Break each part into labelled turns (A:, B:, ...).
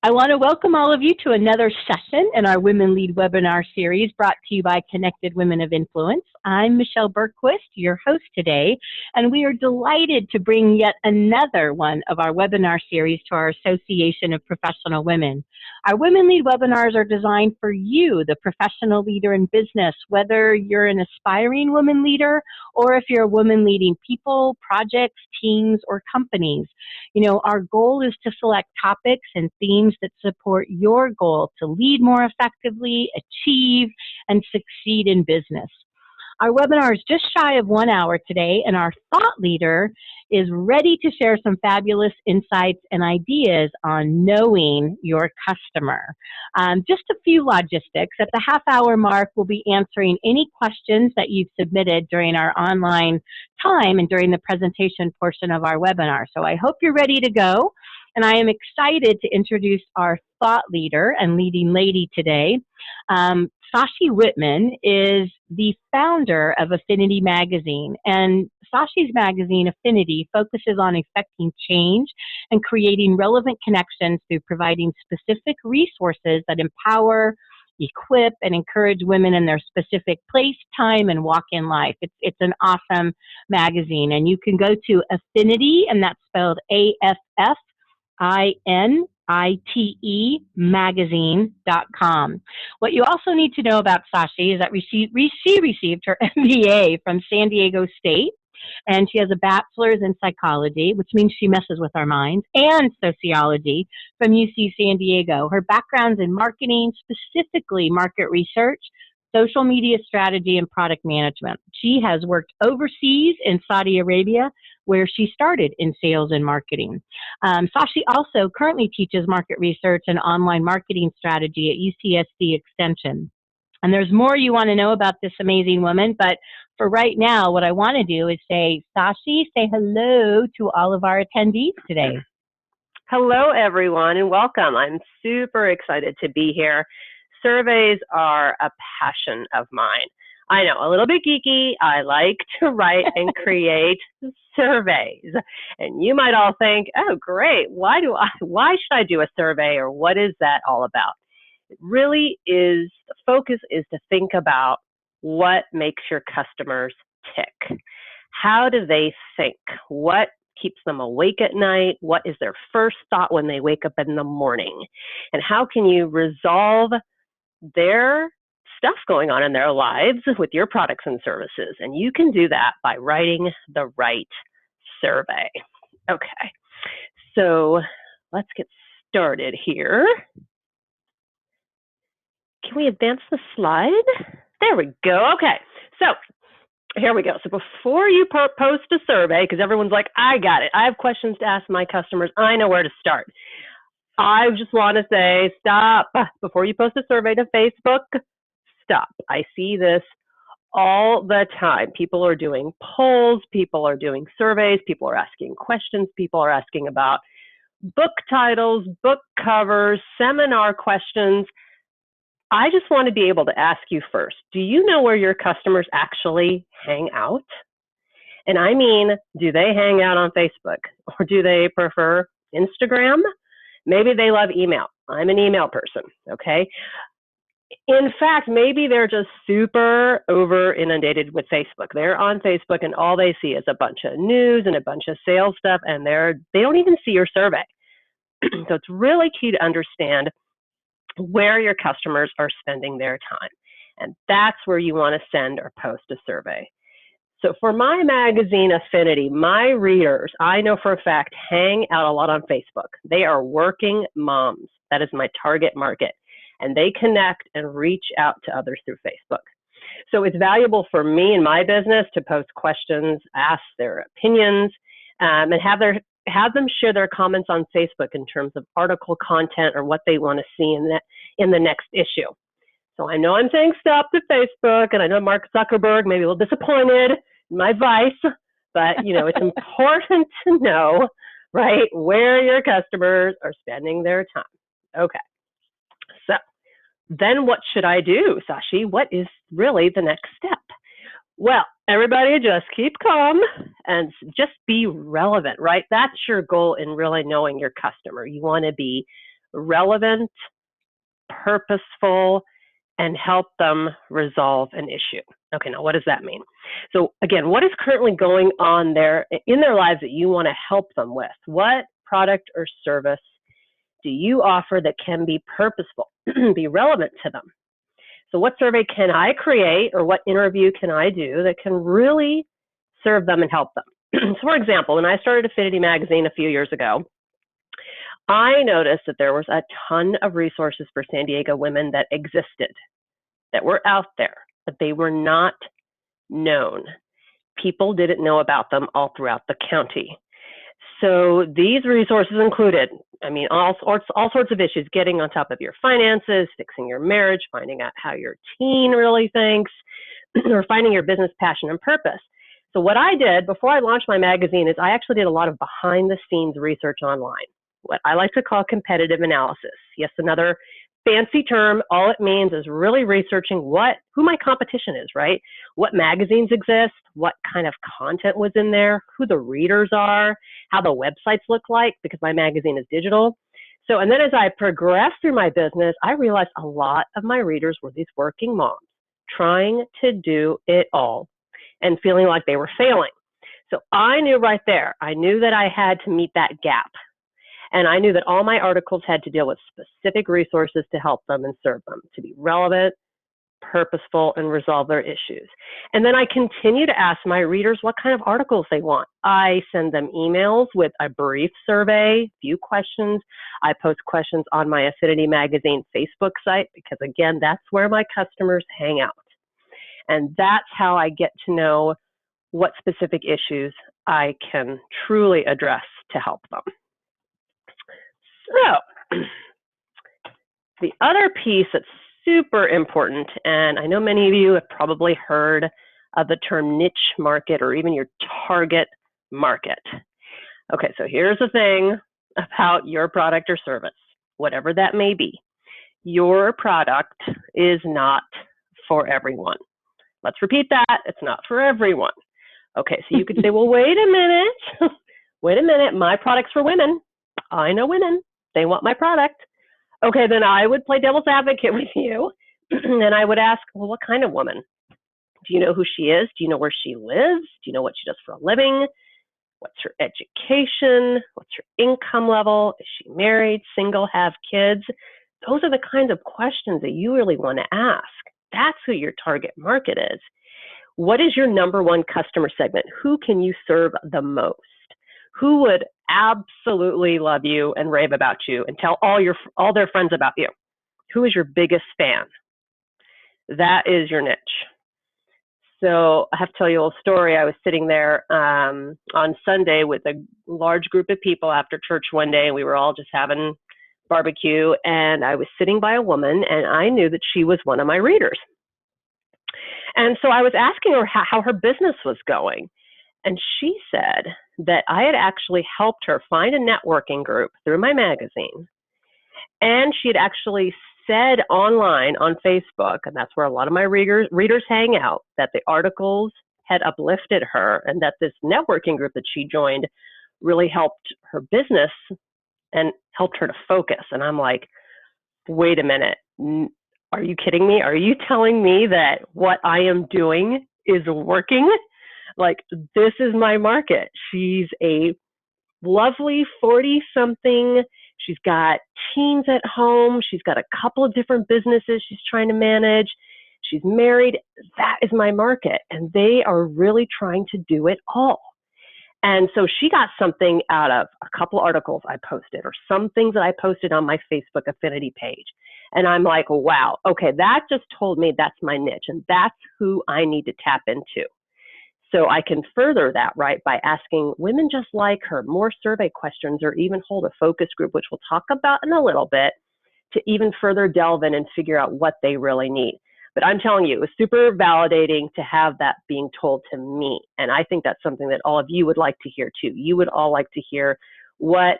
A: I want to welcome all of you to another session in our Women Lead webinar series brought to you by Connected Women of Influence. I'm Michelle Bergquist, your host today, and we are delighted to bring yet another one of our webinar series to our Association of Professional Women. Our Women Lead webinars are designed for you, the professional leader in business, whether you're an aspiring woman leader or if you're a woman leading people, projects, teams, or companies. You know, our goal is to select topics and themes that support your goal to lead more effectively, achieve, and succeed in business. Our webinar is just shy of 1 hour today, and our thought leader is ready to share some fabulous insights and ideas on knowing your customer. Just a few logistics. At the half-hour mark, we'll be answering any questions that you've submitted during our online time and during the presentation portion of our webinar. So I hope you're ready to go, and I am excited to introduce our thought leader and leading lady today. Sashi Witman is the founder of Affinite Magazine, and Sashi's magazine, Affinity, focuses on effecting change and creating relevant connections through providing specific resources that empower, equip, and encourage women in their specific place, time, and walk in life. It's an awesome magazine, and you can go to Affinity, and that's spelled AFFINITE magazine.com. What you also need to know about Sashi is that she received her MBA from San Diego State, and she has a bachelor's in psychology, which means she messes with our minds, and sociology from UC San Diego. Her background's in marketing, specifically market research, social media strategy, and product management. She has worked overseas in Saudi Arabia, where she started in sales and marketing. Sashi also currently teaches market research and online marketing strategy at UCSD Extension. And there's more you want to know about this amazing woman, but for right now, what I want to do is say, Sashi, say hello to all of our attendees today.
B: Hello, everyone, and welcome. I'm super excited to be here. Surveys are a passion of mine. I know, a little bit geeky. I like to write and create surveys. And you might all think, oh, great. Why should I do a survey, or what is that all about? It really is, the focus is to think about what makes your customers tick. How do they think? What keeps them awake at night? What is their first thought when they wake up in the morning? And how can you resolve their stuff going on in their lives with your products and services? And you can do that by writing the right survey. Okay, so let's get started here. Can we advance the slide? There we go. Okay, so here we go. So before you post a survey, because everyone's like, I got it. I have questions to ask my customers. I know where to start. I just want to say, stop. Before you post a survey to Facebook, stop. I see this all the time. People are doing polls. People are doing surveys. People are asking questions. People are asking about book titles, book covers, seminar questions. I just want to be able to ask you first, do you know where your customers actually hang out? And I mean, do they hang out on Facebook, or do they prefer Instagram? Maybe they love email. I'm an email person, okay? In fact, maybe they're just super over inundated with Facebook. They're on Facebook and all they see is a bunch of news and a bunch of sales stuff, and they don't even see your survey. So it's really key to understand where your customers are spending their time. And that's where you want to send or post a survey. So for my magazine, Affinity, my readers, I know for a fact, hang out a lot on Facebook. They are working moms. That is my target market. And they connect and reach out to others through Facebook. So it's valuable for me in my business to post questions, ask their opinions, and have them share their comments on Facebook in terms of article content or what they want to see in the next issue. So I know I'm saying stop to Facebook, and I know Mark Zuckerberg may be a little disappointed in my advice, but you know, it's important to know, right, where your customers are spending their time. Okay, so then what should I do, Sashi? What is really the next step? Well, everybody just keep calm and just be relevant, right? That's your goal in really knowing your customer. You want to be relevant, purposeful, and help them resolve an issue. Okay, now what does that mean? So again, what is currently going on there in their lives that you want to help them with? What product or service do you offer that can be purposeful, be relevant to them? So what survey can I create, or what interview can I do that can really serve them and help them? So for example, when I started Affinite Magazine a few years ago, I noticed that there was a ton of resources for San Diego women that existed, that were out there, but they were not known. People didn't know about them all throughout the county. So these resources included, all sorts of issues: getting on top of your finances, fixing your marriage, finding out how your teen really thinks, or finding your business passion and purpose. So what I did before I launched my magazine is I actually did a lot of behind the scenes research online, what I like to call competitive analysis. Yes, another fancy term. All it means is really researching who my competition is, right? What magazines exist, what kind of content was in there, who the readers are, how the websites look like, because my magazine is digital. So, and then as I progressed through my business, I realized a lot of my readers were these working moms trying to do it all and feeling like they were failing. So I knew right there, I knew that I had to meet that gap. And I knew that all my articles had to deal with specific resources to help them and serve them, to be relevant, purposeful, and resolve their issues. And then I continue to ask my readers what kind of articles they want. I send them emails with a brief survey, few questions. I post questions on my Affinity Magazine Facebook site, because again, that's where my customers hang out. And that's how I get to know what specific issues I can truly address to help them. So the other piece that's super important, and I know many of you have probably heard of the term niche market, or even your target market. Okay, so here's the thing about your product or service, whatever that may be. Your product is not for everyone. Let's repeat that. It's not for everyone. Okay, so you could say, well, wait a minute. Wait a minute. My product's for women. I know women. They want my product. Okay, then I would play devil's advocate with you. And I would ask, well, what kind of woman? Do you know who she is? Do you know where she lives? Do you know what she does for a living? What's her education? What's her income level? Is she married, single, have kids? Those are the kinds of questions that you really want to ask. That's who your target market is. What is your number one customer segment? Who can you serve the most? Who would absolutely love you and rave about you and tell all their friends about you? Who is your biggest fan? That is your niche. So I have to tell you a little story. I was sitting there on Sunday with a large group of people after church one day, and we were all just having barbecue, and I was sitting by a woman, and I knew that she was one of my readers. And so I was asking her how her business was going. And she said that I had actually helped her find a networking group through my magazine. And she had actually said online on Facebook, and that's where a lot of my readers hang out, that the articles had uplifted her, and that this networking group that she joined really helped her business and helped her to focus. And I'm like, wait a minute. Are you kidding me? Are you telling me that what I am doing is working? Like, this is my market. She's a lovely 40-something. She's got teens at home. She's got a couple of different businesses she's trying to manage. She's married. That is my market. And they are really trying to do it all. And so she got something out of a couple articles I posted, or some things that I posted on my Facebook affinity page. And I'm like, wow, okay, that just told me that's my niche, and that's who I need to tap into. So I can further that, right, by asking women just like her more survey questions, or even hold a focus group, which we'll talk about in a little bit, to even further delve in and figure out what they really need. But I'm telling you, it was super validating to have that being told to me. And I think that's something that all of you would like to hear too. You would all like to hear what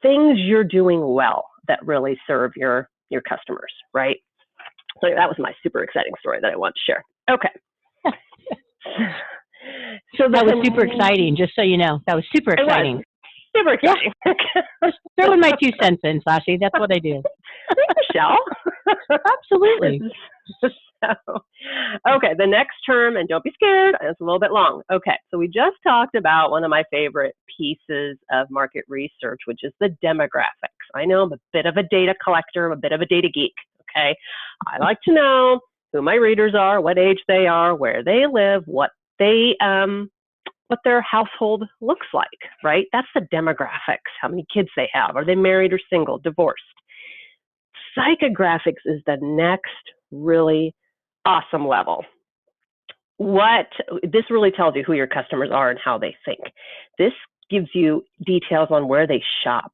B: things you're doing well that really serve your customers, right? So that was my super exciting story that I want to share. Okay.
A: So that was super exciting, just so you know. That was super exciting.
B: Super exciting.
A: Just throwing my 2 cents in, Sashi. That's what I do.
B: Michelle.
A: Absolutely.
B: So, okay, the next term, and don't be scared, it's a little bit long. Okay, so we just talked about one of my favorite pieces of market research, which is the demographics. I know I'm a bit of a data collector, I'm a bit of a data geek, okay? I like to know who my readers are, what age they are, where they live, what their household looks like, right? That's the demographics, how many kids they have. Are they married or single, divorced? Psychographics is the next really awesome level. This really tells you who your customers are and how they think. This gives you details on where they shop,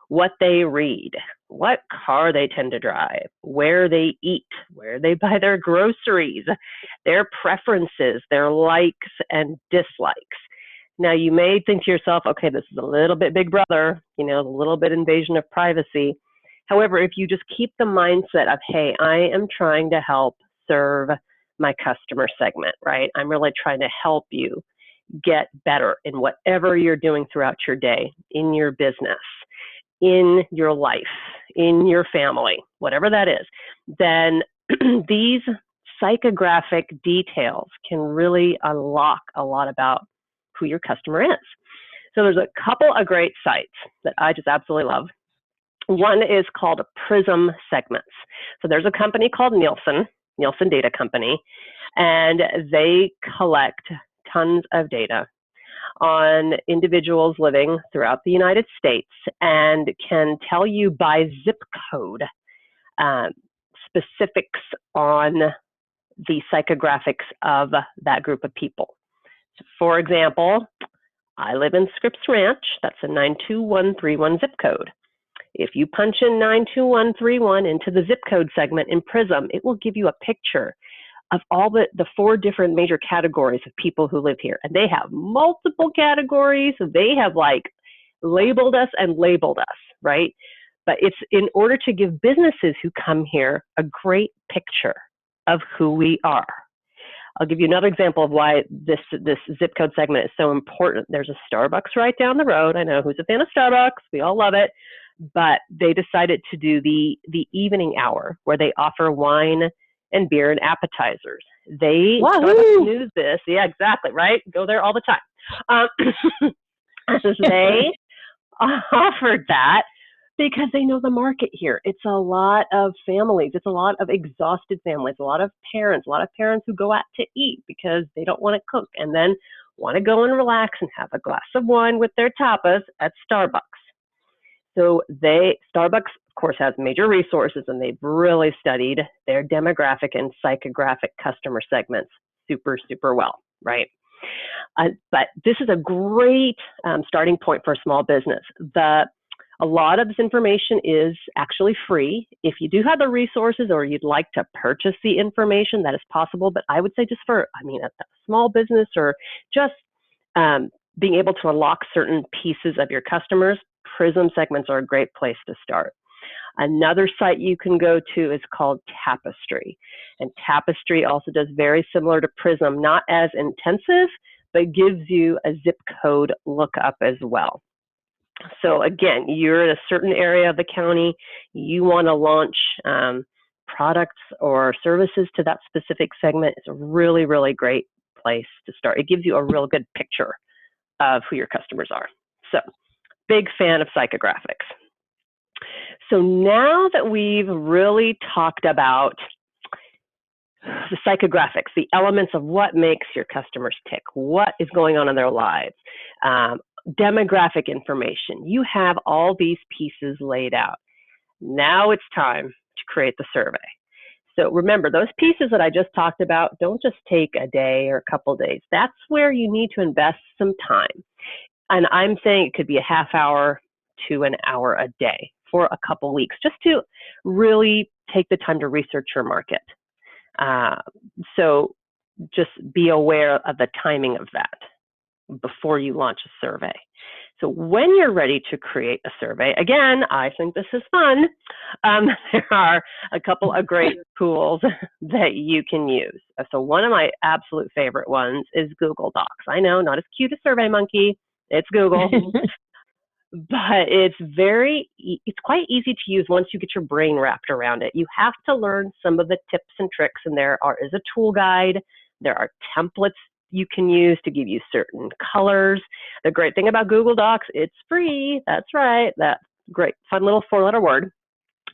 B: what they read, what car they tend to drive, where they eat, where they buy their groceries, their preferences, their likes and dislikes. Now, you may think to yourself, okay, this is a little bit Big Brother, a little bit invasion of privacy. However, if you just keep the mindset of, hey, I am trying to help serve my customer segment, right? I'm really trying to help you get better in whatever you're doing throughout your day, in your business, in your life, in your family, whatever that is, then these psychographic details can really unlock a lot about who your customer is. So there's a couple of great sites that I just absolutely love. One is called Prism Segments. So there's a company called Nielsen Data Company, and they collect tons of data on individuals living throughout the United States and can tell you by zip code specifics on the psychographics of that group of people. So for example, I live in Scripps Ranch. That's a 92131 zip code. If you punch in 92131 into the zip code segment in Prism, it will give you a picture of all the 4 different major categories of people who live here. And they have multiple categories. They have labeled us and labeled us, right? But it's in order to give businesses who come here a great picture of who we are. I'll give you another example of why this zip code segment is so important. There's a Starbucks right down the road. I know, who's a fan of Starbucks? We all love it. But they decided to do the evening hour where they offer wine and beer and appetizers. Starbucks knew this. Yeah, exactly, right? Go there all the time. They offered that because they know the market here. It's a lot of families. It's a lot of exhausted families, a lot of parents who go out to eat because they don't want to cook and then want to go and relax and have a glass of wine with their tapas at Starbucks. So Starbucks, of course, has major resources, and they've really studied their demographic and psychographic customer segments super, super well, right? But this is a great starting point for a small business. A lot of this information is actually free. If you do have the resources or you'd like to purchase the information, that is possible. But I would say just for, a small business or just being able to unlock certain pieces of your customers, Prism segments are a great place to start. Another site you can go to is called Tapestry. And Tapestry also does very similar to Prism, not as intensive, but gives you a zip code lookup as well. So again, you're in a certain area of the county, you want to launch products or services to that specific segment. It's a really, really great place to start. It gives you a real good picture of who your customers are. So, big fan of psychographics. So now that we've really talked about the psychographics, the elements of what makes your customers tick, what is going on in their lives, demographic information, you have all these pieces laid out. Now it's time to create the survey. So remember, those pieces that I just talked about don't just take a day or a couple of days. That's where you need to invest some time. And I'm saying it could be a half hour to an hour a day for a couple weeks, just to really take the time to research your market. So just be aware of the timing of that before you launch a survey. So when you're ready to create a survey, again, I think this is fun. There are a couple of great tools that you can use. So one of my absolute favorite ones is Google Docs. I know, not as cute as SurveyMonkey. It's Google. but it's quite easy to use once you get your brain wrapped around it. You have to learn some of the tips and tricks, and there is a tool guide. There are templates you can use to give you certain colors. The great thing about Google Docs, it's free. That's right. That great, fun little 4-letter word.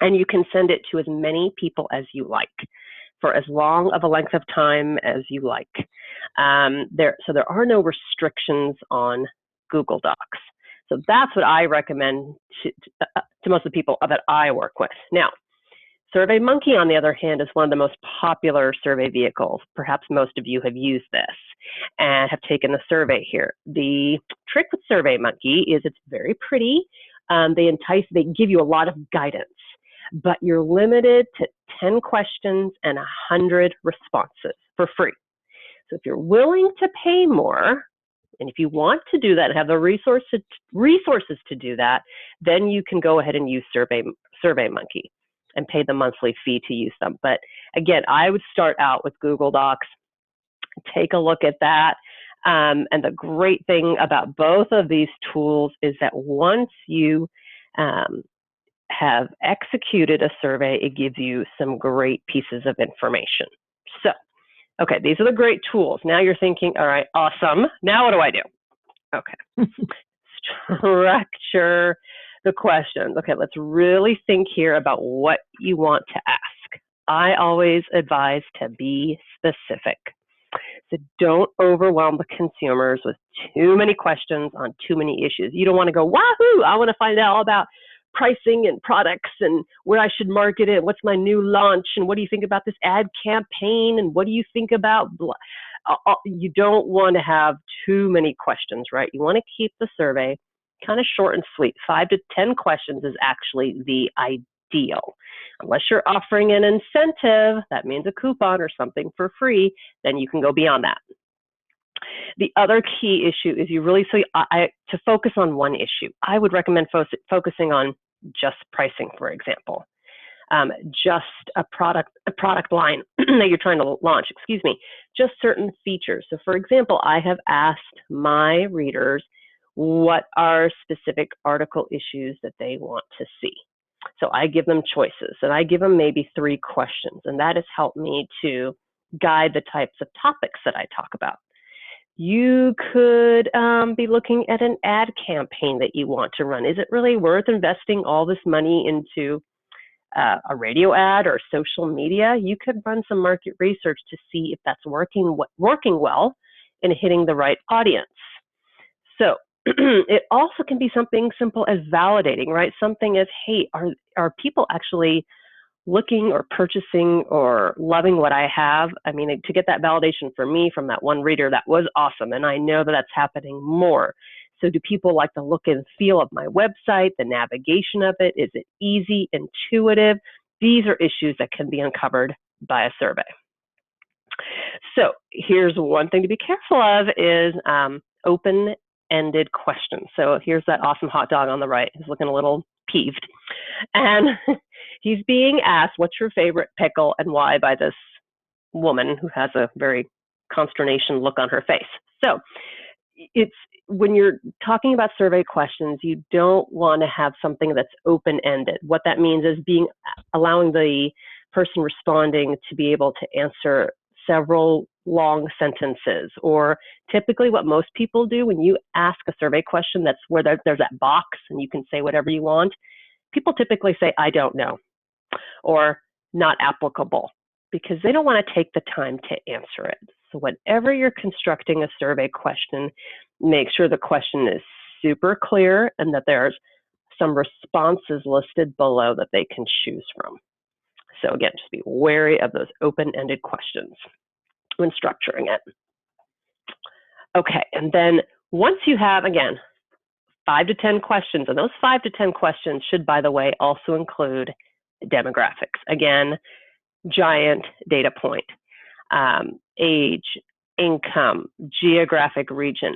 B: And you can send it to as many people as you like for as long of a length of time as you like. So there are no restrictions on Google Docs. So that's what I recommend to most of the people that I work with. Now, SurveyMonkey, on the other hand, is one of the most popular survey vehicles. Perhaps most of you have used this and have taken the survey here. The trick with SurveyMonkey is it's very pretty. They give you a lot of guidance, but you're limited to 10 questions and 100 responses for free. So if you're willing to pay more, and if you want to do that and have the resources to do that, then you can go ahead and use SurveyMonkey and pay the monthly fee to use them. But again, I would start out with Google Docs. Take a look at that. And the great thing about both of these tools is that once you have executed a survey, it gives you some great pieces of information. So, okay, these are the great tools. Now you're thinking, all right, awesome. Now what do I do? Okay. Structure the questions. Okay, let's really think here about what you want to ask. I always advise to be specific. So don't overwhelm the consumers with too many questions on too many issues. You don't want to go, wahoo, I want to find out all about pricing and products and where I should market it. What's my new launch? And what do you think about this ad campaign? And what do you think about blah? You don't want to have too many questions, right? You want to keep the survey kind of short and sweet. 5 to 10 questions is actually the ideal. Unless you're offering an incentive, that means a coupon or something for free, then you can go beyond that. The other key issue is to focus on one issue. I would recommend focusing on just pricing, for example. Just a product line that you're trying to launch, just certain features. So for example, I have asked my readers what are specific article issues that they want to see. So I give them choices, and I give them maybe 3 questions, and that has helped me to guide the types of topics that I talk about. You could be looking at an ad campaign that you want to run. Is it really worth investing all this money into a radio ad or social media? You could run some market research to see if that's working well and hitting the right audience. So it also can be something simple as validating, right? Something as, hey, are people actually looking or purchasing or loving what I have? I mean, to get that validation for me from that one reader, that was awesome. And I know that that's happening more. So do people like the look and feel of my website, the navigation of it? Is it easy, intuitive? These are issues that can be uncovered by a survey. So here's one thing to be careful of is open-ended questions. So here's that awesome hot dog on the right. He's looking a little peeved. And he's being asked, what's your favorite pickle and why, by this woman who has a very consternation look on her face. So when you're talking about survey questions, you don't want to have something that's open-ended. What that means is allowing the person responding to be able to answer several long sentences, or typically what most people do when you ask a survey question that's where there's that box and you can say whatever you want, people typically say, I don't know, or not applicable, because they don't want to take the time to answer it. So whenever you're constructing a survey question, make sure the question is super clear and that there's some responses listed below that they can choose from. So again, just be wary of those open-ended questions when structuring it. Okay, and then once you have, again, 5 to 10 questions, and those 5 to 10 questions should, by the way, also include demographics. Again, giant data point, age, income, geographic region.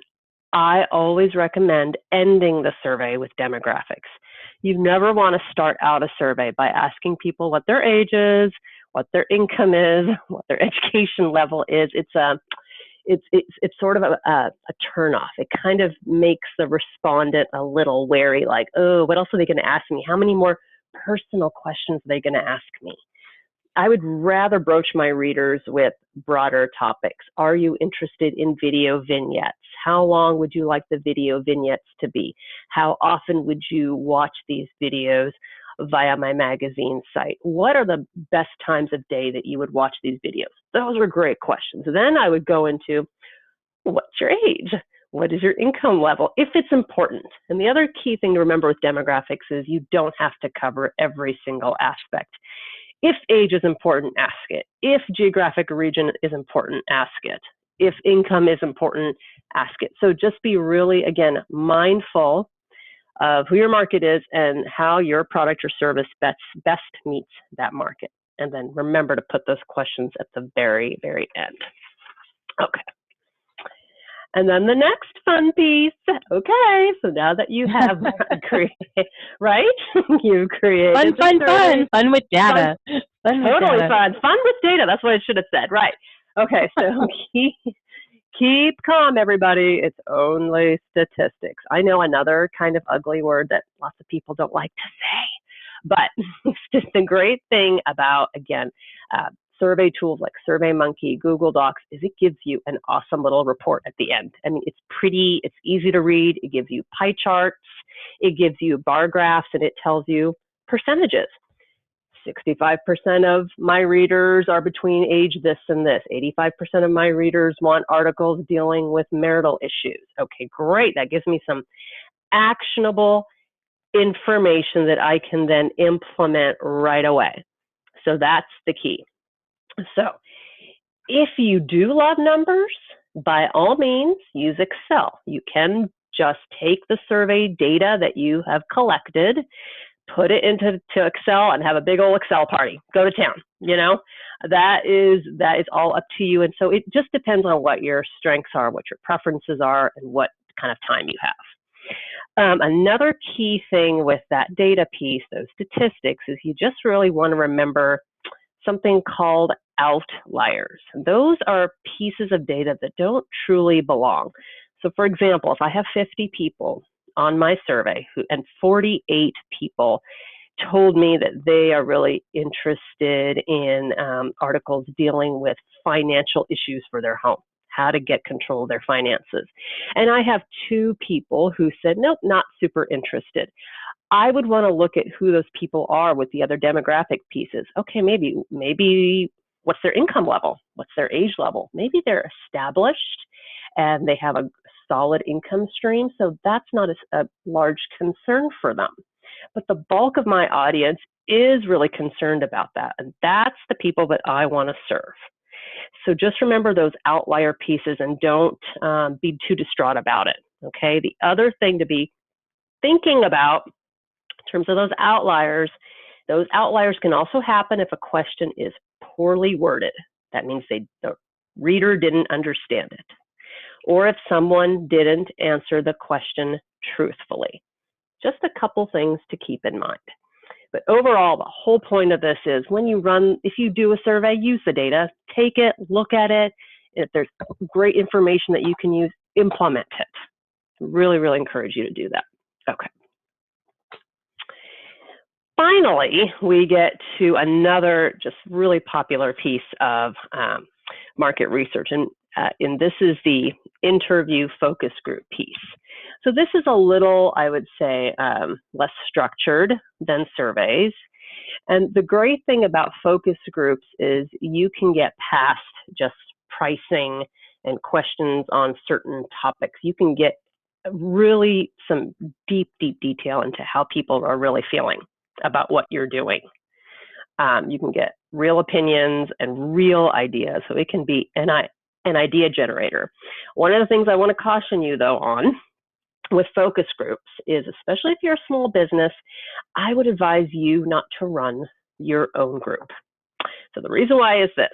B: I always recommend ending the survey with demographics. You never want to start out a survey by asking people what their age is, what their income is, what their education level is. it's sort of a turnoff. It kind of makes the respondent a little wary, like, oh, what else are they going to ask me? How many more personal questions are they going to ask me? I would rather broach my readers with broader topics. Are you interested in video vignettes? How long would you like the video vignettes to be? How often would you watch these videos via my magazine site? What are the best times of day that you would watch these videos? Those were great questions. Then I would go into, what's your age? What is your income level? If it's important. And the other key thing to remember with demographics is you don't have to cover every single aspect. If age is important, ask it. If geographic region is important, ask it. If income is important, ask it. So just be really, again, mindful of who your market is and how your product or service best meets that market. And then remember to put those questions at the very, very end. Okay. And then the next fun piece. Okay, so now that you have created, right? You've created
A: fun with data.
B: Totally fun with data. That's what I should have said. Right. Okay, so keep calm, everybody. It's only statistics. I know another kind of ugly word that lots of people don't like to say, but it's just a great thing about, again, survey tools like SurveyMonkey, Google Docs, is it gives you an awesome little report at the end. I mean, it's pretty, it's easy to read. It gives you pie charts. It gives you bar graphs, and it tells you percentages. 65% of my readers are between age this and this. 85% of my readers want articles dealing with marital issues. Okay, great. That gives me some actionable information that I can then implement right away. So that's the key. So if you do love numbers, by all means, use Excel. You can just take the survey data that you have collected, put it into Excel, and have a big old Excel party. Go to town, you know? That is all up to you. And so it just depends on what your strengths are, what your preferences are, and what kind of time you have. Another key thing with that data piece, those statistics, is you just really want to remember something called outliers. Those are pieces of data that don't truly belong. So for example, if I have 50 people on my survey and 48 people told me that they are really interested in articles dealing with financial issues for their home, how to get control of their finances. And I have 2 people who said, nope, not super interested. I would want to look at who those people are with the other demographic pieces. Okay, maybe what's their income level? What's their age level? Maybe they're established and they have a solid income stream, so that's not a large concern for them. But the bulk of my audience is really concerned about that, and that's the people that I want to serve. So just remember those outlier pieces and don't be too distraught about it, okay? The other thing to be thinking about in terms of those outliers can also happen if a question is poorly worded. That means the reader didn't understand it, or if someone didn't answer the question truthfully. Just a couple things to keep in mind. But overall, the whole point of this is if you do a survey, use the data, take it, look at it. If there's great information that you can use, implement it. Really, really encourage you to do that. Okay. Finally, we get to another just really popular piece of market research, and this is the interview focus group piece. So this is a little, I would say, less structured than surveys. And the great thing about focus groups is you can get past just pricing and questions on certain topics. You can get really some deep, deep detail into how people are really feeling about what you're doing. You can get real opinions and real ideas, so it can be an idea generator. One of the things I want to caution you, though, on with focus groups is, especially if you're a small business, I would advise you not to run your own group. So the reason why is this.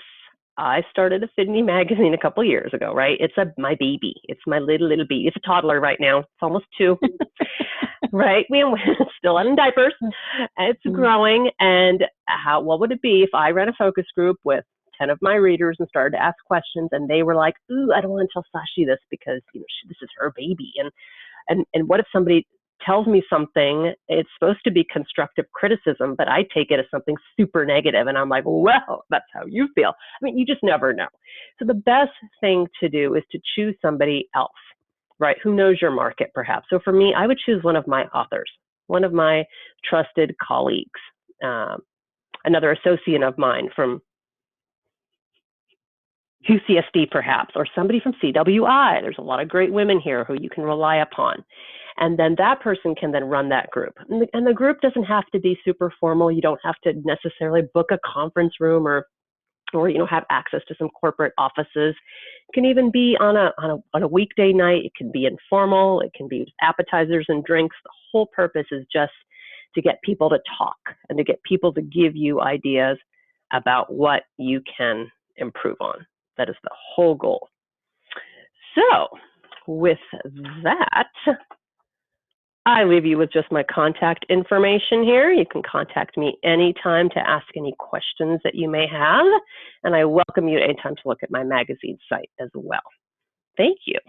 B: I started Affinite Magazine a couple years ago, right? It's my baby. It's my little baby. It's a toddler right now. It's almost 2, right? We're still in diapers. It's growing. And what would it be if I ran a focus group with 10 of my readers and started to ask questions, and they were like, ooh, I don't want to tell Sashi this because, this is her baby. And what if somebody tells me something, it's supposed to be constructive criticism, but I take it as something super negative, and I'm like, well, that's how you feel. I mean, you just never know. So the best thing to do is to choose somebody else, right, who knows your market perhaps. So for me, I would choose one of my authors, one of my trusted colleagues, another associate of mine from UCSD perhaps, or somebody from CWI. There's a lot of great women here who you can rely upon. And then that person can then run that group. And the group doesn't have to be super formal. You don't have to necessarily book a conference room or have access to some corporate offices. It can even be on a weekday night. It can be informal. It can be appetizers and drinks. The whole purpose is just to get people to talk and to get people to give you ideas about what you can improve on. That is the whole goal. So with that, I leave you with just my contact information here. You can contact me anytime to ask any questions that you may have, and I welcome you anytime to look at my magazine site as well. Thank you.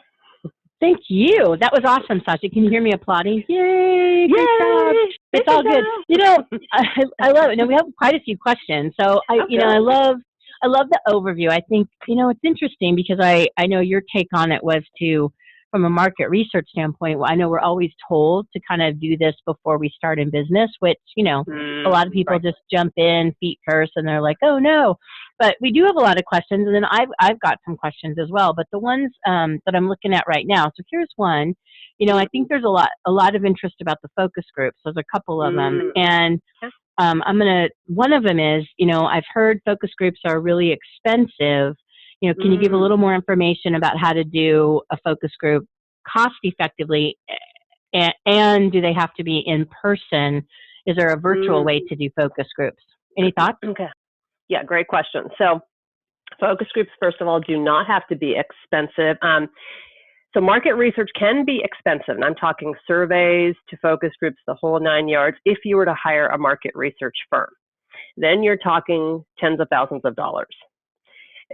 A: Thank you. That was awesome, Sashi. Can you hear me applauding? Yay! Great job. It's all good. I love it. Now we have quite a few questions, so I love the overview. I think it's interesting because I know your take on it was from a market research standpoint, I know we're always told to kind of do this before we start in business, which, a lot of people just jump in feet first and they're like, oh no. But we do have a lot of questions, and then I've got some questions as well. But the ones that I'm looking at right now, so here's one. I think there's a lot of interest about the focus groups. There's a couple of them. And one of them is, I've heard focus groups are really expensive. Can you give a little more information about how to do a focus group cost effectively, and do they have to be in person? Is there a virtual way to do focus groups? Any thoughts?
B: Okay. Yeah, great question. So focus groups, first of all, do not have to be expensive. So market research can be expensive, and I'm talking surveys to focus groups, the whole 9 yards, if you were to hire a market research firm. Then you're talking tens of thousands of dollars,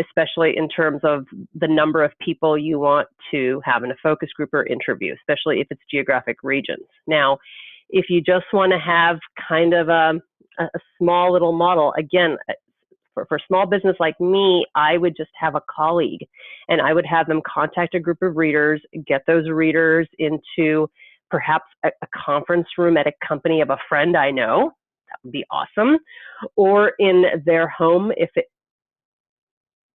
B: especially in terms of the number of people you want to have in a focus group or interview, especially if it's geographic regions. Now, if you just want to have kind of a small little model, again, for a small business like me, I would just have a colleague, and I would have them contact a group of readers, get those readers into perhaps a conference room at a company of a friend I know. That would be awesome. Or in their home,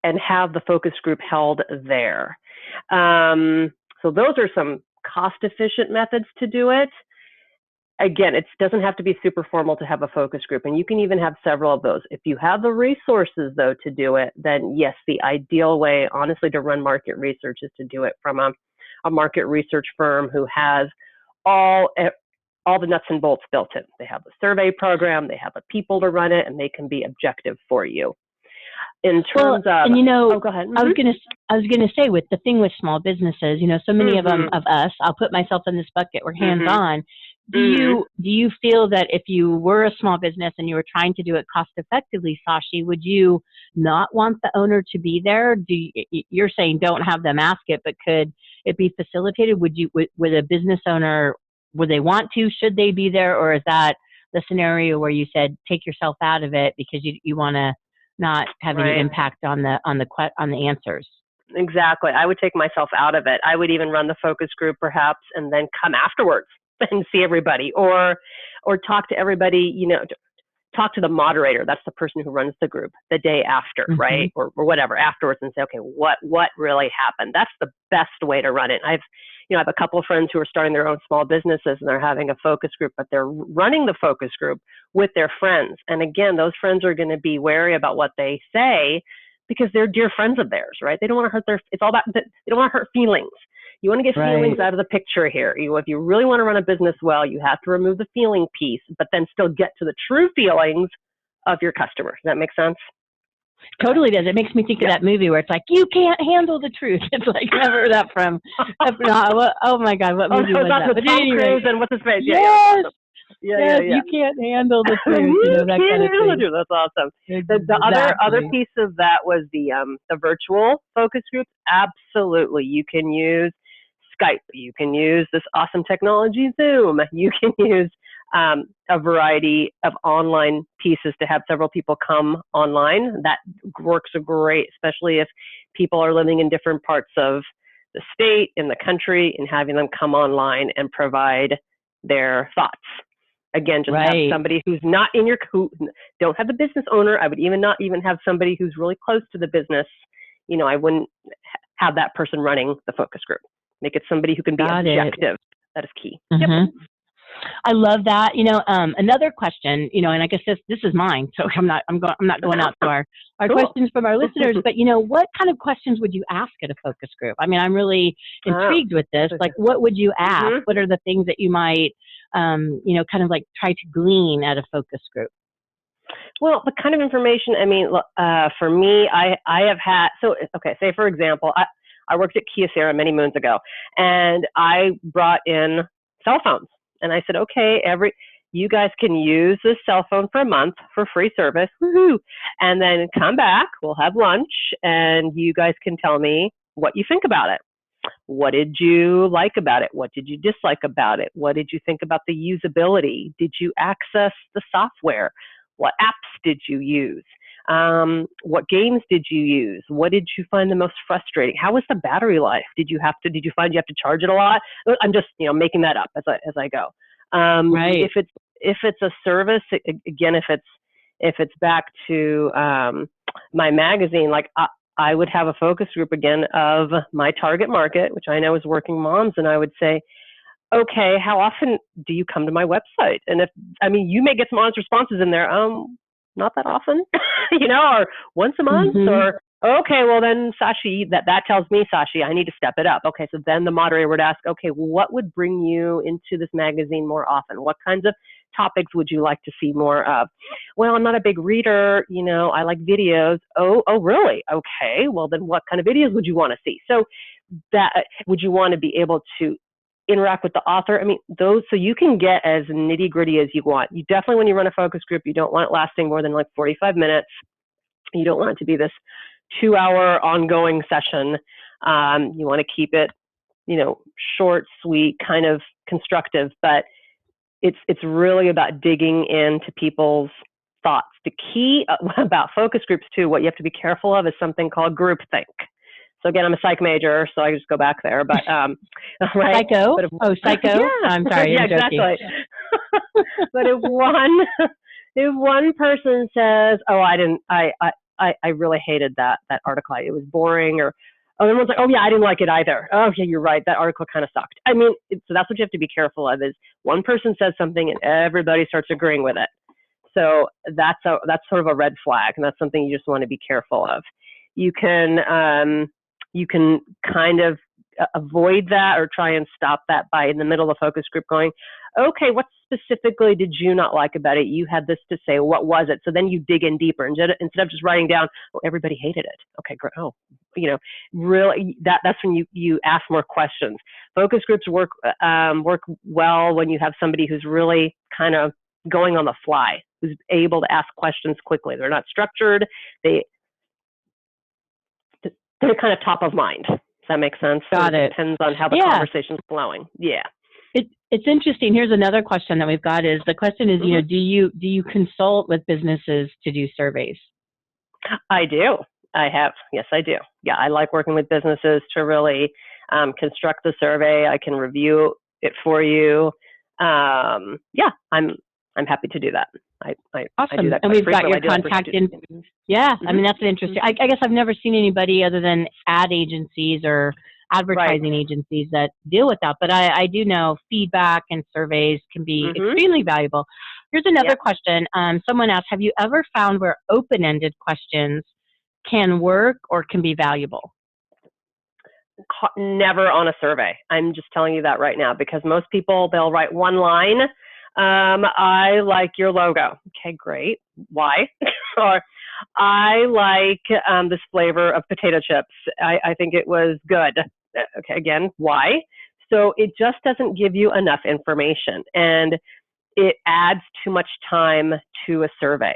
B: and have the focus group held there. So those are some cost-efficient methods to do it. Again, it doesn't have to be super formal to have a focus group, and you can even have several of those. If you have the resources, though, to do it, then yes, the ideal way, honestly, to run market research is to do it from a market research firm who has all the nuts and bolts built in. They have the survey program, they have the people to run it, and they can be objective for you. In terms of,
A: and
B: go ahead.
A: I was gonna say, with the thing with small businesses, so many of us, I'll put myself in this bucket, we're hands-on. Do you feel that if you were a small business and you were trying to do it cost effectively, Sashi, would you not want the owner to be there? You're saying don't have them ask it, but could it be facilitated? Would a business owner, would they want to? Should they be there, or is that the scenario where you said take yourself out of it because you want to not have any impact on the answers?
B: Exactly. I would take myself out of it. I would even run the focus group perhaps, and then come afterwards and see everybody, or talk to everybody, talk to the moderator. That's the person who runs the group the day after, right? Or whatever afterwards, and say, okay, what really happened? That's the best way to run it. I have a couple of friends who are starting their own small businesses, and they're having a focus group, but they're running the focus group with their friends. And again, those friends are going to be wary about what they say because they're dear friends of theirs, right? They don't want to hurt it's all about, they don't want to hurt feelings. You want to get feelings out of the picture here. If you really want to run a business well, you have to remove the feeling piece, but then still get to the true feelings of your customers. Does that make sense?
A: Totally does. It makes me think of that movie where it's like, you can't handle the truth. It's like, never that from, oh my God, what movie was that?
B: With Tom Cruise and what's his face?
A: Yes. Yes, you can't handle the truth, that kind of thing.
B: That's awesome.
A: Exactly.
B: The other piece of that was the virtual focus groups. Absolutely, you can use Skype. You can use this awesome technology, Zoom. You can use a variety of online pieces to have several people come online. That works great, especially if people are living in different parts of the state, in the country, and having them come online and provide their thoughts. Again, just have somebody who's not in your, who don't have the business owner. I would not even have somebody who's really close to the business. I wouldn't have that person running the focus group. Make it somebody who can be objective. That is key.
A: Yep. I love that. Another question, and I guess this is mine, so I'm not going out to our cool. questions from our listeners, but what kind of questions would you ask at a focus group? I mean, I'm really intrigued with this. Like, what would you ask? What are the things that you might, kind of like try to glean at a focus group?
B: Well, the kind of information, I mean, for me, I have had, say for example, I worked at Kia Sarah many moons ago, and I brought in cell phones. And I said, okay, you guys can use this cell phone for a month for free service, woohoo! And then come back, we'll have lunch, and you guys can tell me what you think about it. What did you like about it? What did you dislike about it? What did you think about the usability? Did you access the software? What apps did you use? What games did you use? What did you find the most frustrating? How was the battery life? Did you find you have to charge it a lot? I'm just, making that up as I go.
A: Right.
B: If it's a service, again, if it's back to, my magazine, like I would have a focus group again of my target market, which I know is working moms. And I would say, okay, how often do you come to my website? And you may get some honest responses in there. Not that often, or once a month, or okay, well then Sashi, that tells me, Sashi, I need to step it up. Okay, so then the moderator would ask, okay, well, what would bring you into this magazine more often? What kinds of topics would you like to see more of? Well, I'm not a big reader, I like videos. Oh, really? Okay, well then what kind of videos would you want to see? So would you want to be able to interact with the author? So you can get as nitty gritty as you want. You definitely, when you run a focus group, you don't want it lasting more than like 45 minutes. You don't want it to be this 2-hour ongoing session. You want to keep it, short, sweet, kind of constructive, but it's really about digging into people's thoughts. The key about focus groups too, what you have to be careful of is something called groupthink. So again, I'm a psych major, so I just go back there. But right?
A: Psycho? Psycho?
B: Yeah.
A: I'm sorry.
B: Yeah, exactly. But if one person says, "Oh, I really hated that article. It was boring," or everyone's like, "Oh yeah, I didn't like it either." Oh yeah, you're right. That article kind of sucked. So that's what you have to be careful of. Is one person says something and everybody starts agreeing with it. So that's sort of a red flag, and that's something you just want to be careful of. You can kind of avoid that or try and stop that by in the middle of the focus group going, okay, what specifically did you not like about it? You had this to say, what was it? So then you dig in deeper instead of just writing down, oh, everybody hated it. Okay, great. Oh, really, that's when you ask more questions. Focus groups work well when you have somebody who's really kind of going on the fly, who's able to ask questions quickly. They're not structured. They're kind of top of mind. Does that make sense?
A: Got it.
B: Depends on how the conversation's flowing. Yeah.
A: It's interesting. Here's another question that we've got is, the question is, do you consult with businesses to do surveys?
B: I do. I have. Yes, I do. Yeah, I like working with businesses to really construct the survey. I can review it for you. Yeah, I'm happy to do that.
A: Awesome.
B: I do that
A: and we've got your contact info. Yeah, that's an interesting. I guess I've never seen anybody other than ad agencies or advertising agencies that deal with that. But I do know feedback and surveys can be extremely valuable. Here's another question. Someone asked, have you ever found where open-ended questions can work or can be valuable?
B: Never on a survey. I'm just telling you that right now, because most people, they'll write one line. I like your logo. Okay, great. Why? Or I like this flavor of potato chips. I think it was good. Okay, again, why? So it just doesn't give you enough information. And it adds too much time to a survey.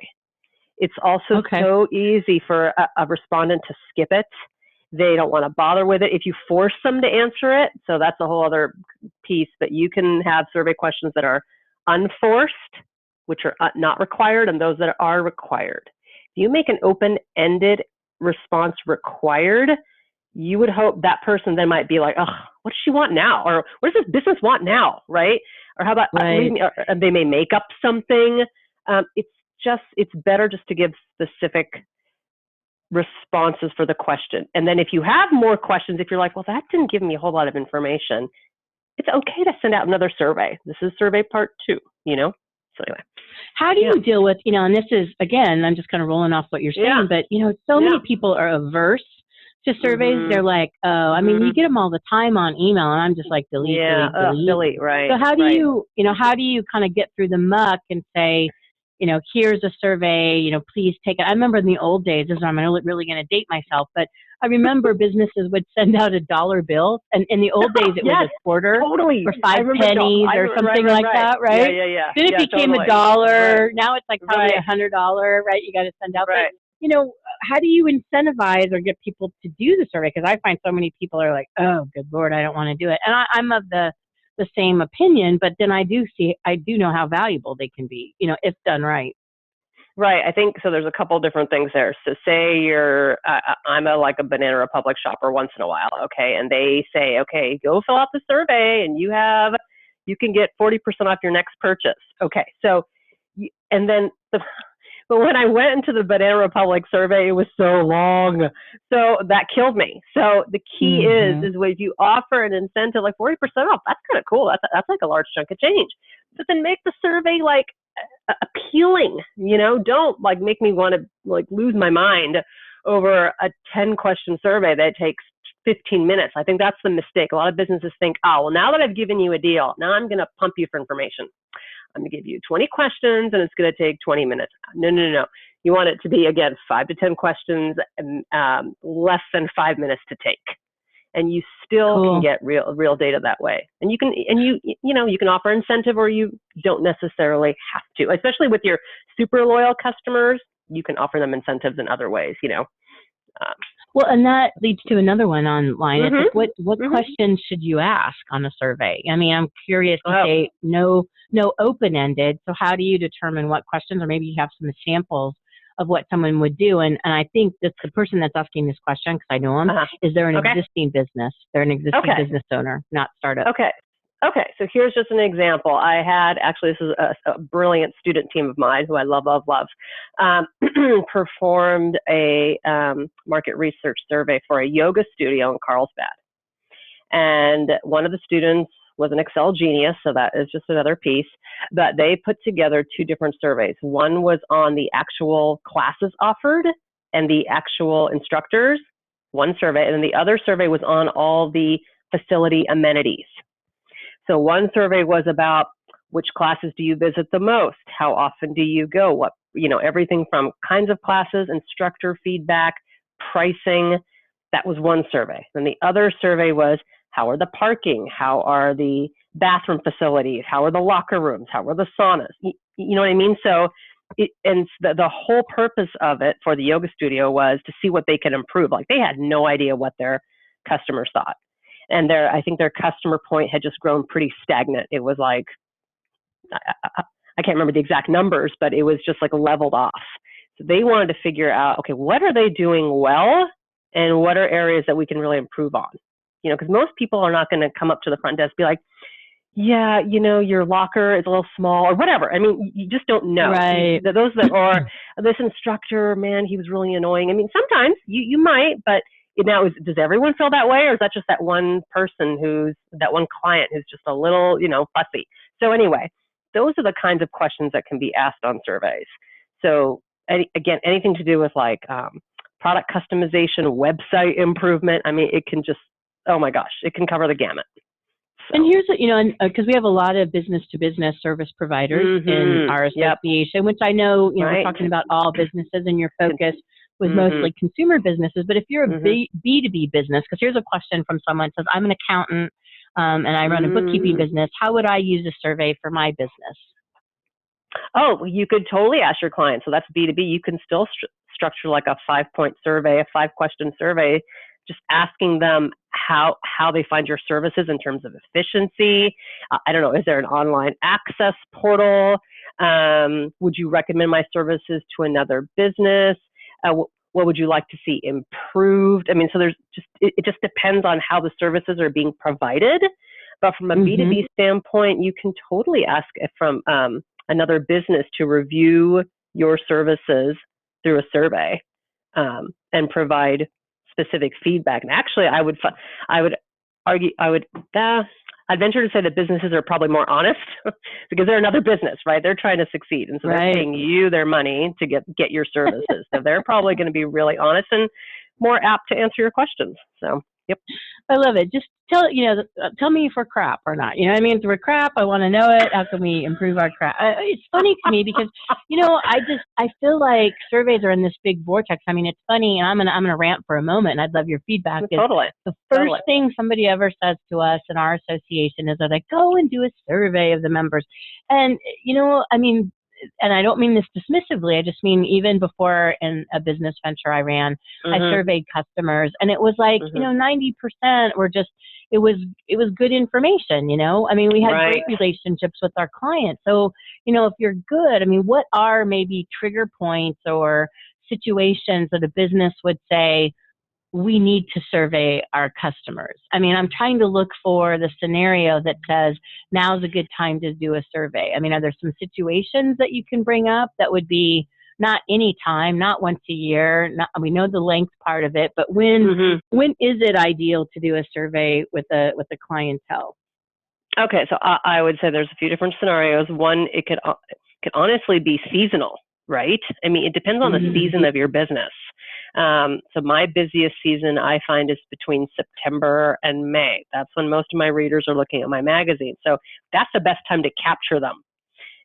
B: It's also so easy for a respondent to skip it. They don't want to bother with it if you force them to answer it. So that's a whole other piece, but you can have survey questions that are unforced, which are not required, and those that are required. If you make an open-ended response required, you would hope that person then might be like, oh, what does she want now? Or what does this business want now, right? Or how about, or they may make up something. It's better just to give specific responses for the question. And then if you have more questions, if you're like, well, that didn't give me a whole lot of information, it's okay to send out another survey. This is survey part 2, So anyway.
A: How do you deal with, and this is, again, I'm just kind of rolling off what you're saying, but, so many people are averse to surveys. They're like, oh, I mean, you get them all the time on email, and I'm just like, delete.
B: Right.
A: So how do you kind of get through the muck and say, here's a survey, please take it. I remember in the old days, I'm really going to date myself, but I remember businesses would send out $1 bill, and in the old days it was a quarter or 5 pennies or something like that, right?
B: Yeah.
A: Then it became $1. Right. Now it's like probably $100, right? You got to send out.
B: Right.
A: But, how do you incentivize or get people to do the survey? Because I find so many people are like, oh, good Lord, I don't want to do it. And I'm of the same opinion, but then I do know how valuable they can be, if done right.
B: Right. I think so. There's a couple different things there. So say I'm a Banana Republic shopper once in a while. Okay. And they say, okay, go fill out the survey and you can get 40% off your next purchase. Okay. So, and then but when I went into the Banana Republic survey, it was so long. So that killed me. So the key is if you offer an incentive like 40% off, that's kind of cool. That's like a large chunk of change. But then make the survey appealing, don't make me want to lose my mind over a 10-question survey that takes 15 minutes. I think that's the mistake. A lot of businesses think, oh, well, now that I've given you a deal, now I'm going to pump you for information. I'm going to give you 20 questions and it's going to take 20 minutes. No. You want it to be, again, 5 to 10 questions and less than 5 minutes to take. And you still can get real data that way. And you can offer incentive, or you don't necessarily have to, especially with your super loyal customers. You can offer them incentives in other ways,
A: Well, and that leads to another one online. It's like, what questions should you ask on a survey? I mean, I'm curious to say no open-ended. So how do you determine what questions, or maybe you have some samples of what someone would do? And I think that the person that's asking this question, because I know them, is they're an existing business. They're an existing business owner, not startup.
B: Okay, so here's just an example. I had, actually, this is a brilliant student team of mine who I love, performed a market research survey for a yoga studio in Carlsbad. And one of the students was an Excel genius, so that is just another piece. But they put together 2 different surveys. One was on the actual classes offered and the actual instructors, one survey, and then the other survey was on all the facility amenities. So one survey was about which classes do you visit the most? How often do you go? What, everything from kinds of classes, instructor feedback, pricing. That was one survey. Then the other survey was, how are the parking? How are the bathroom facilities? How are the locker rooms? How are the saunas? You know what I mean? So, the whole purpose of it for the yoga studio was to see what they could improve. They had no idea what their customers thought. And I think their customer point had just grown pretty stagnant. It was I can't remember the exact numbers, but it was just leveled off. So they wanted to figure out, okay, what are they doing well and what are areas that we can really improve on? Because most people are not going to come up to the front desk and be like, yeah, your locker is a little small or whatever. I mean, you just don't know.
A: Right.
B: Those that are, this instructor, man, he was really annoying. I mean, sometimes you might, but now, does everyone feel that way, or is that just that one person that one client who's just a little, fussy? So anyway, those are the kinds of questions that can be asked on surveys. So again, anything to do with product customization, website improvement. I mean, it can just, oh my gosh, it can cover the gamut. So.
A: And here's, because we have a lot of business-to-business service providers in our association, which I know, we're talking about all businesses, and your focus was mostly consumer businesses. But if you're a B2B business, because here's a question from someone who says, I'm an accountant and I run a bookkeeping business. How would I use a survey for my business?
B: Oh, you could totally ask your client. So that's B2B. You can still structure like a 5-point survey, a 5-question survey, just asking them how they find your services in terms of efficiency. I don't know, is there an online access portal? Would you recommend my services to another business? What would you like to see improved? I mean, so there's just, it just depends on how the services are being provided. But from a B2B standpoint, you can totally ask from another business to review your services through a survey and provide specific feedback. And actually, I'd venture to say that businesses are probably more honest because they're another business, right? They're trying to succeed, and so they're paying you their money to get your services. So they're probably going to be really honest and more apt to answer your questions. So, yep.
A: I love it. Just tell me if we're crap or not. You know what I mean? If we're crap, I want to know it. How can we improve our crap? It's funny to me because, I feel like surveys are in this big vortex. I mean, it's funny, and I'm gonna rant for a moment, and I'd love your feedback.
B: Totally.
A: The first thing somebody ever says to us in our association is that I go and do a survey of the members. And, and I don't mean this dismissively, I just mean even before in a business venture I ran, I surveyed customers, and it was like, 90% were just, it was good information, I mean, we had great relationships with our clients. So, if you're good, I mean, what are maybe trigger points or situations that a business would say, we need to survey our customers? I mean, I'm trying to look for the scenario that says now's a good time to do a survey. I mean, are there some situations that you can bring up that would be not any time, not once a year? We know the length part of it, but when is it ideal to do a survey with a clientele?
B: Okay, so I would say there's a few different scenarios. One, it could honestly be seasonal, right? I mean, it depends on the season of your business. So my busiest season, I find, is between September and May. That's when most of my readers are looking at my magazine. So that's the best time to capture them.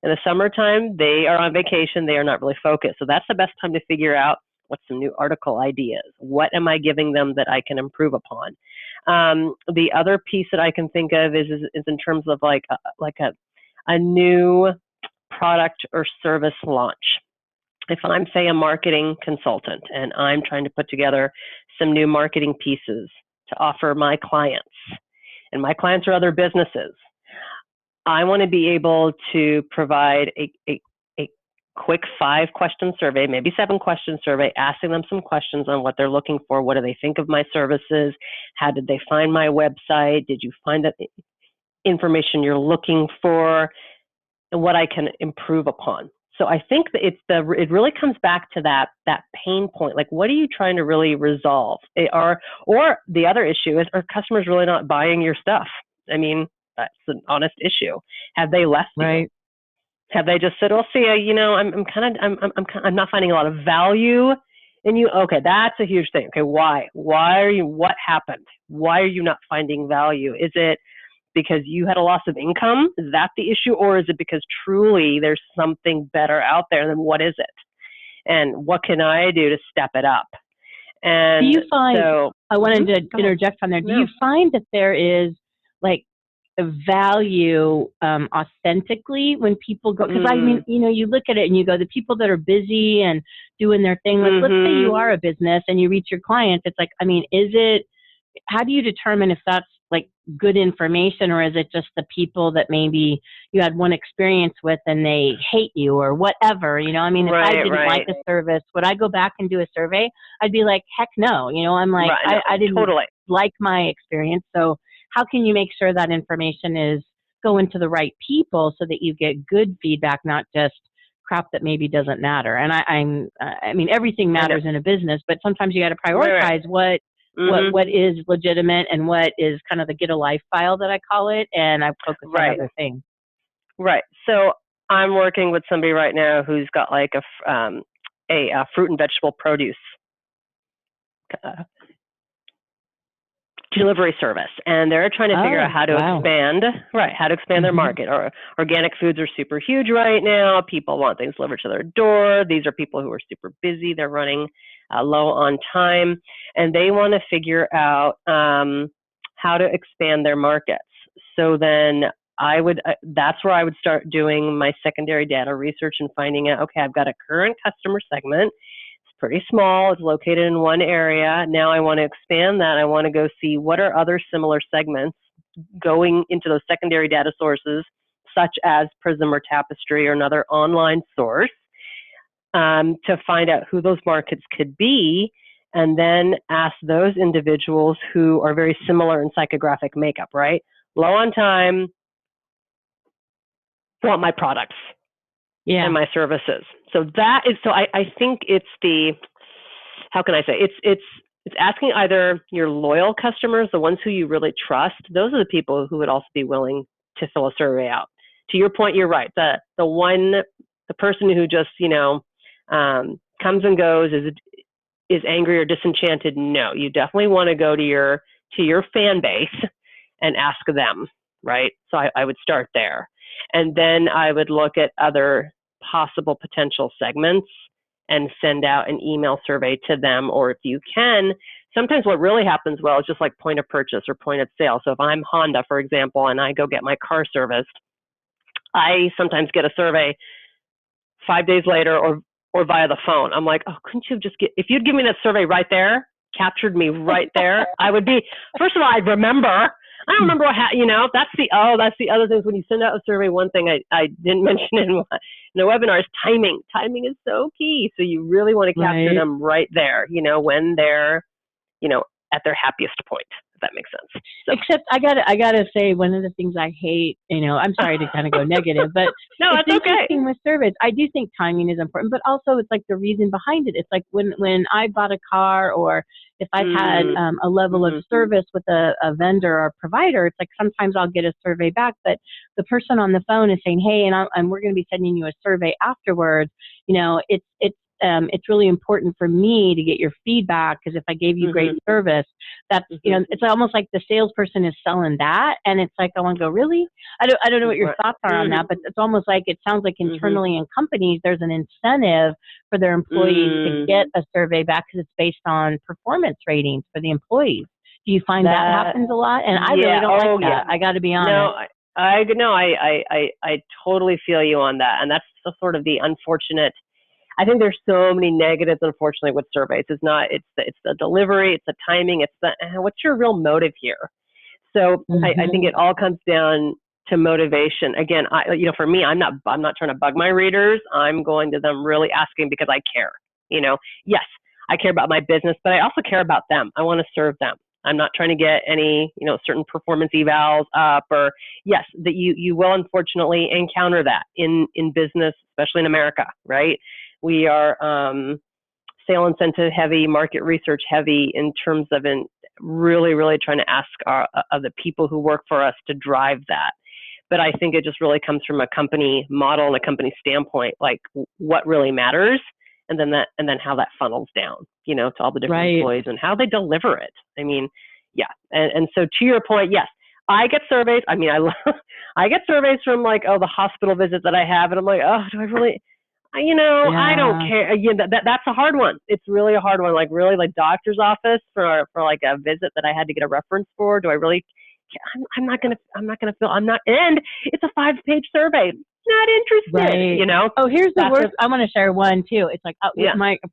B: In the summertime, they are on vacation. They are not really focused. So that's the best time to figure out what's some new article ideas. What am I giving them that I can improve upon? The other piece that I can think of is in terms of like a new product or service launch. If I'm, say, a marketing consultant and I'm trying to put together some new marketing pieces to offer my clients, and my clients are other businesses, I want to be able to provide a quick 5-question survey, maybe 7-question survey, asking them some questions on what they're looking for. What do they think of my services? How did they find my website? Did you find that information you're looking for? And what I can improve upon. So I think that it really comes back to that pain point. Like, what are you trying to really resolve? Or the other issue is, are customers really not buying your stuff? I mean, that's an honest issue. Have they left you? Have they just said, "Oh, see, I'm not finding a lot of value in you"? Okay, that's a huge thing. Okay, why? What happened? Why are you not finding value? Is it because you had a loss of income? Is that the issue? Or is it because truly there's something better out there? Then what is it? And what can I do to step it up? And
A: do you find, I wanted to interject on there. Do you find that there is like a value authentically when people go, because I mean, you look at it and you go, the people that are busy and doing their thing, like, let's say you are a business and you reach your clients, it's like, I mean, how do you determine if that's like good information, or is it just the people that maybe you had one experience with and they hate you or whatever? I mean, if I didn't like a service, would I go back and do a survey? I'd be like, heck no. I'm like, I didn't like my experience. So how can you make sure that information is going to the right people so that you get good feedback, not just crap that maybe doesn't matter? And I mean, everything matters in a business, but sometimes you got to prioritize what is legitimate and what is kind of the get a life file that I call it, and I focus on other things.
B: Right. So I'm working with somebody right now who's got like a fruit and vegetable produce delivery service, and they're trying to figure out how to expand their market. Or organic foods are super huge right now. People want things delivered to their door. These are people who are super busy. They're running low on time, and they want to figure out how to expand their markets. So then that's where I would start doing my secondary data research and finding out, okay, I've got a current customer segment. It's pretty small. It's located in one area. Now I want to expand that. I want to go see what are other similar segments going into those secondary data sources, such as Prism or Tapestry or another online source, to find out who those markets could be, and then ask those individuals who are very similar in psychographic makeup, right? Low on time, want my products and my services. So that is, so I think it's the, how can I say, it's asking either your loyal customers, the ones who you really trust, those are the people who would also be willing to fill a survey out. To your point, you're right. The person who just, comes and goes, is angry or disenchanted. No, you definitely want to go to your fan base and ask them, right? So I would start there. And then I would look at other possible potential segments and send out an email survey to them. Or if you can, sometimes what really happens well is just like point of purchase or point of sale. So if I'm Honda, for example, and I go get my car serviced, I sometimes get a survey 5 days later or via the phone. I'm like, oh, couldn't you just if you'd give me that survey right there, captured me right there, I would be, first of all, I'd remember. I don't remember that's the other things when you send out a survey. One thing I didn't mention in the webinar is timing. Timing is so key. So you really want to capture them right there, when they're, at their happiest point, if that makes sense. So.
A: Except I gotta say, one of the things I hate, I'm sorry to kind of go negative, but
B: no, it's okay.
A: With surveys, I do think timing is important, but also it's like the reason behind it. It's like when I bought a car, or if I've had a level of service with a vendor or provider, it's like sometimes I'll get a survey back, but the person on the phone is saying, hey, and we're going to be sending you a survey afterwards. It's really important for me to get your feedback, because if I gave you great service, that's, it's almost like the salesperson is selling that. And it's like, I want to go, really? I don't know what your thoughts are on that, but it's almost like, it sounds like internally in companies, there's an incentive for their employees to get a survey back because it's based on performance ratings for the employees. Do you find that happens a lot? And I really don't like that. I got to be honest.
B: I totally feel you on that. And that's sort of the unfortunate. I think there's so many negatives, unfortunately, with surveys. It's the delivery, it's the timing, it's what's your real motive here? So I think it all comes down to motivation. Again, for me, I'm not trying to bug my readers. I'm going to them really asking because I care. Yes, I care about my business, but I also care about them. I want to serve them. I'm not trying to get any, certain performance evals up, or yes, that you will unfortunately encounter that in business, especially in America, right? We are sale incentive heavy, market research heavy in terms of really, really trying to ask the people who work for us to drive that. But I think it just really comes from a company model and a company standpoint, like what really matters, and then how that funnels down, to all the different employees and how they deliver it. I mean, yeah. And so to your point, yes, I get surveys. I mean, I get surveys from the hospital visit that I have, and I'm like, oh, do I really? I don't care. That's a hard one. It's really a hard one. Like really, like doctor's office for like a visit that I had to get a reference for. Do I really? I'm not gonna fill. And it's a 5-page survey. Not interested.
A: Oh, here's the worst. I want to share one too. It's like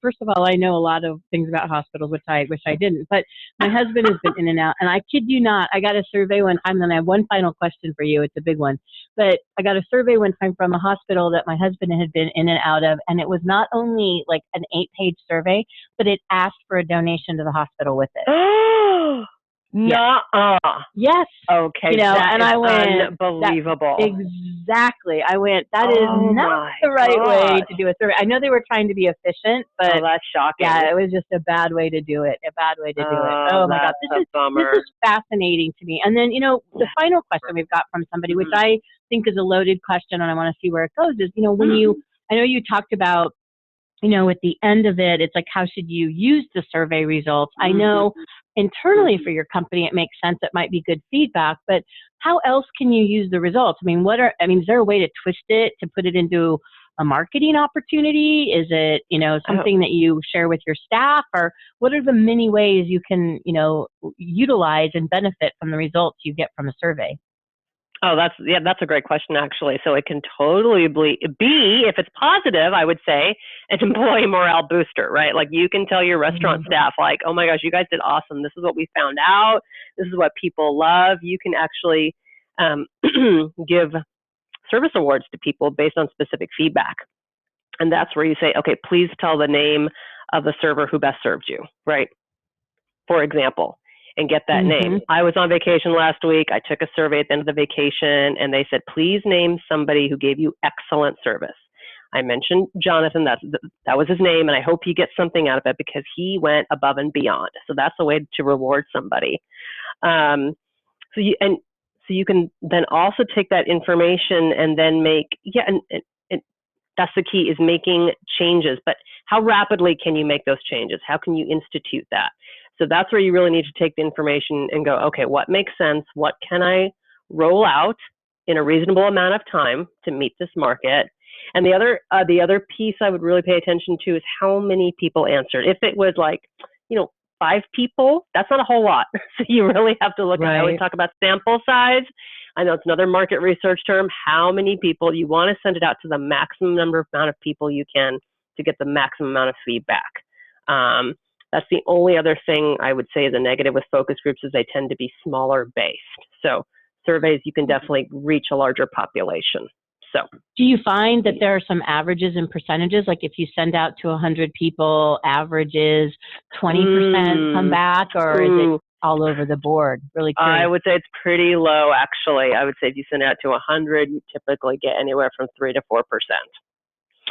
A: first of all, I know a lot of things about hospitals, which I wish I didn't. But my husband has been in and out, and I kid you not, I got a survey one time. And I have one final question for you. It's a big one, but I got a survey one time from a hospital that my husband had been in and out of, and it was not only like an 8-page survey, but it asked for a donation to the hospital with it. Yes.
B: Okay.
A: And I went,
B: unbelievable.
A: Exactly. I went, that is not the right way to do a survey. I know they were trying to be efficient, but
B: that's shocking.
A: Yeah, it was just a bad way to do it. Oh my God. This is fascinating to me. And then, the final question we've got from somebody, which I think is a loaded question, and I want to see where it goes, is, when I know you talked about, at the end of it, it's like, how should you use the survey results? I know internally for your company, it makes sense. It might be good feedback, but how else can you use the results? I mean, is there a way to twist it, to put it into a marketing opportunity? Is it, something that you share with your staff, or what are the many ways you can, utilize and benefit from the results you get from a survey?
B: Oh, that's a great question, actually. So it can totally be, if it's positive, I would say, an employee morale booster, right? Like you can tell your restaurant staff, like, oh my gosh, you guys did awesome. This is what we found out. This is what people love. You can actually give service awards to people based on specific feedback. And that's where you say, okay, please tell the name of the server who best served you, right? For example, and get that name. I was on vacation last week. I took a survey at the end of the vacation, and they said, please name somebody who gave you excellent service. I mentioned Jonathan. That was his name, and I hope he gets something out of it because he went above and beyond. So that's a way to reward somebody. So you can then also take that information and then make, and that's the key, is making changes. But how rapidly can you make those changes? How can you institute that? So that's where you really need to take the information and go, okay, what makes sense? What can I roll out in a reasonable amount of time to meet this market? And the other piece I would really pay attention to is how many people answered. If it was like, 5 people, that's not a whole lot. So you really have to look at, I always talk about sample size. I know it's another market research term. How many people you want to send it out to the maximum amount of people you can to get the maximum amount of feedback. That's the only other thing I would say is a negative with focus groups is they tend to be smaller based. So surveys, you can definitely reach a larger population. So
A: do you find that there are some averages and percentages? Like if you send out to 100 people, averages 20% come back, or is it all over the board? Really curious.
B: I would say it's pretty low, actually. I would say if you send out to 100, you typically get anywhere from 3 to 4%.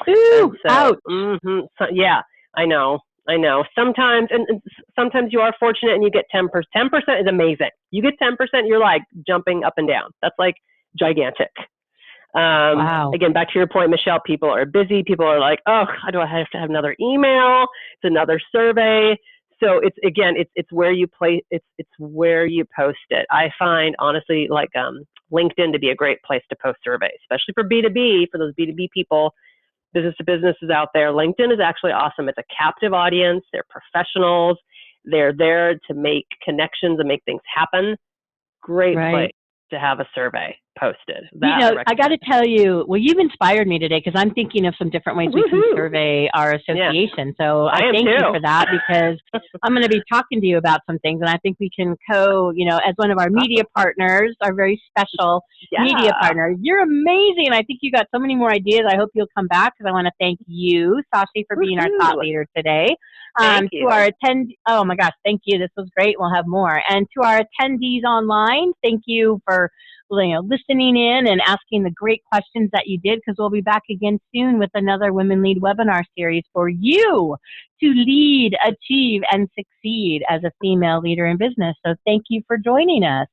A: Ooh,
B: so,
A: ouch.
B: So, yeah, I know. Sometimes you are fortunate and you get 10%. 10% is amazing. You get 10%, you're like jumping up and down. That's like gigantic.
A: Wow.
B: Again, back to your point, Michelle, people are busy. People are like, oh, do I have to have another email? It's another survey. So it's where you play, it's where you post it. I find honestly like LinkedIn to be a great place to post surveys, especially for B2B, for those B2B people, business to businesses out there. LinkedIn is actually awesome. It's a captive audience. They're professionals. They're there to make connections and make things happen. Great place to have a survey posted.
A: I got to tell you, well, you've inspired me today because I'm thinking of some different ways we can survey our association. Yeah. So I thank you for that because I'm going to be talking to you about some things, and I think we can as one of our media partners, our very special media partner. You're amazing. I think you got so many more ideas. I hope you'll come back because I want to thank you, Sashi, for being our thought leader today.
B: Thank you.
A: To our oh my gosh, thank you. This was great. We'll have more. And to our attendees online, thank you for listening in and asking the great questions that you did, because we'll be back again soon with another Women Lead webinar series for you to lead, achieve, and succeed as a female leader in business. So thank you for joining us.